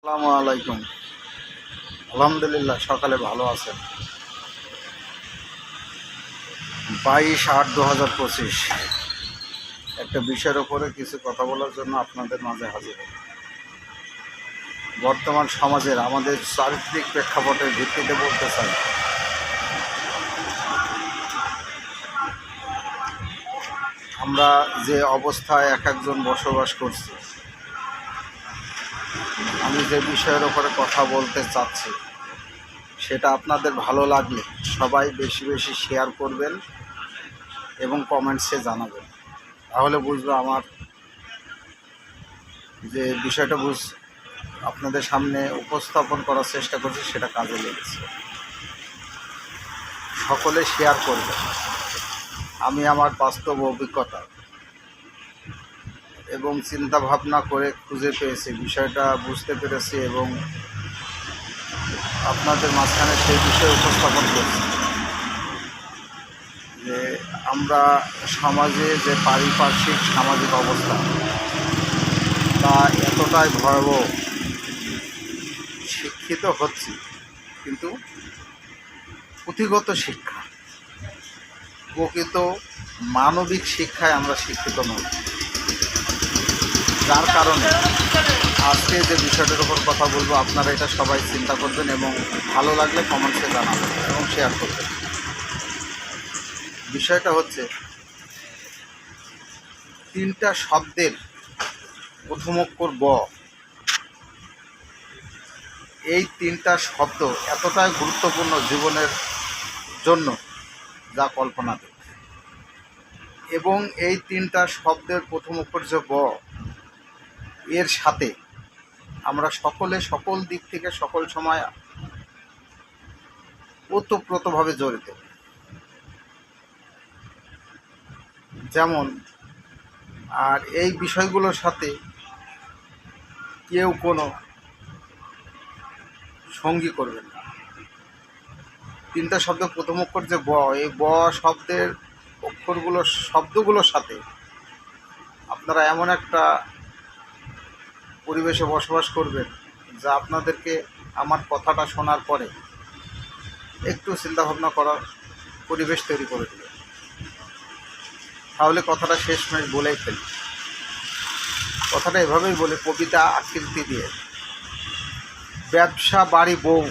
আসসালামু আলাইকুম। আলহামদুলিল্লাহ, সকালে ভালো আছেন। 22/8/2025 একটা বিষয়ের ওপরে কিছু কথা বলার জন্য আপনাদের মাঝে হাজির হই। বর্তমান সমাজের আমাদের চারিত্রিক প্রেক্ষাপটের ভিত্তিতে বলতে চাই, আমরা যে অবস্থায় এক একজন বসবাস করছি, আমি যে বিষয়ের ওপরে কথা বলতে চাচ্ছি সেটা আপনাদের ভালো লাগলে সবাই বেশি বেশি শেয়ার করবেন এবং কমেন্টসে জানাবেন। তাহলে বুঝবো আমার যে বিষয়টা আপনাদের সামনে উপস্থাপন করার চেষ্টা করছি সেটা কাজে লেগেছে। সকলে শেয়ার করবেন। আমি আমার বাস্তব অভিজ্ঞতা এবং চিন্তা ভাবনা করে খুঁজে পেয়েছি, বিষয়টা বুঝতে পেরেছি এবং আপনাদের মাঝখানে সেই বিষয়ে উপস্থাপন করছি যে আমরা সমাজে যে পারিপার্শ্বিক সামাজিক অবস্থা তা এতটাই ভয়াবহ। শিক্ষিত হচ্ছি কিন্তু পুঁথিগত শিক্ষা, প্রকৃত মানবিক শিক্ষায় আমরা শিক্ষিত নই, যার কারণে আজকে যে বিষয়টার উপর কথা বলবো আপনারা এটা সবাই চিন্তা করবেন এবং ভালো লাগলে কমেন্টসে জানাবেন এবং শেয়ার করবেন। বিষয়টা হচ্ছে তিনটা শব্দের প্রথম অক্ষর ব। এই তিনটা শব্দ এতটাই গুরুত্বপূর্ণ জীবনের জন্য যা কল্পনাতে, এবং এই তিনটা শব্দের প্রথম অক্ষর যে ব, এর সাথে আমরা সকলে সকল দিক থেকে সকল সময় ওতপ্রোতভাবে জড়িত। যেমন আর এই বিষয়গুলোর সাথে কেউ কোনো সঙ্গী করবেন না। তিনটা শব্দ প্রথম অক্ষর যে ব, এই ব শব্দের শব্দগুলোর সাথে আপনারা এমন একটা পরিবেশে বসবাস করবেন যা আপনাদেরকে আমার কথাটা শোনার পরে একটু চিন্তাভাবনা করার পরিবেশ তৈরি করে দেবে। তাহলে কথাটা শেষমেশ বলেই ফেলি। কথাটা এভাবেই বলে, কবিতা আকৃতি দিয়ে, ব্যবসা বাড়ি বউ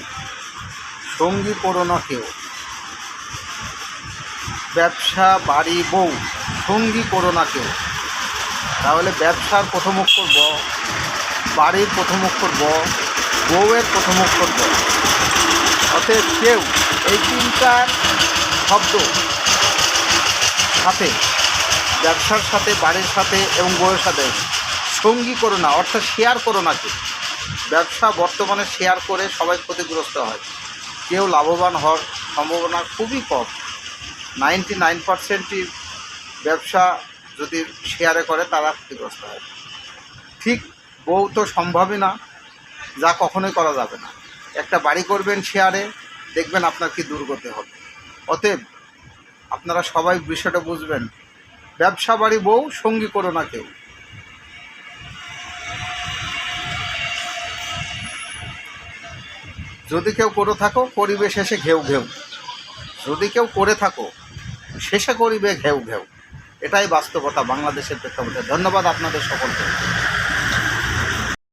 সঙ্গী করো না কেউ। ব্যবসা বাড়ি বউ সঙ্গী করো না কেউ। তাহলে ব্যবসার প্রথম অক্ষর ব, বাড়ির প্রথম অক্ষর ব, বউয়ের প্রথম অক্ষর ব। অতএব কেউ এই তিনটার শব্দ সাথে, ব্যবসার সাথে, বাড়ির সাথে এবং বউয়ের সাথে সঙ্গী করো না, অর্থাৎ শেয়ার করো না কেউ। ব্যবসা বর্তমানে শেয়ার করে সবাই ক্ষতিগ্রস্ত হয়, কেউ লাভবান হওয়ার সম্ভাবনা খুবই কম। 99%ই ব্যবসা যদি শেয়ারে করে তারা ক্ষতিগ্রস্ত হয়। ঠিক বউ তো সম্ভবই না, যা কখনোই করা যাবে না। একটা বাড়ি করবেন শেয়ারে, দেখবেন আপনার কি দুর্গতি হবে। অতএব আপনারা সবাই বিষয়টা বুঝবেন, ব্যবসা বাড়ি বউ সঙ্গী করো না কেউ। যদি কেউ করে থাকো করিবে শেষে ঘেউ ঘেউ। যদি কেউ করে থাকো শেষে করিবে ঘেউ ঘেউ। এটাই বাস্তবতা বাংলাদেশের প্রেক্ষাপটে। ধন্যবাদ আপনাদের সকলকে।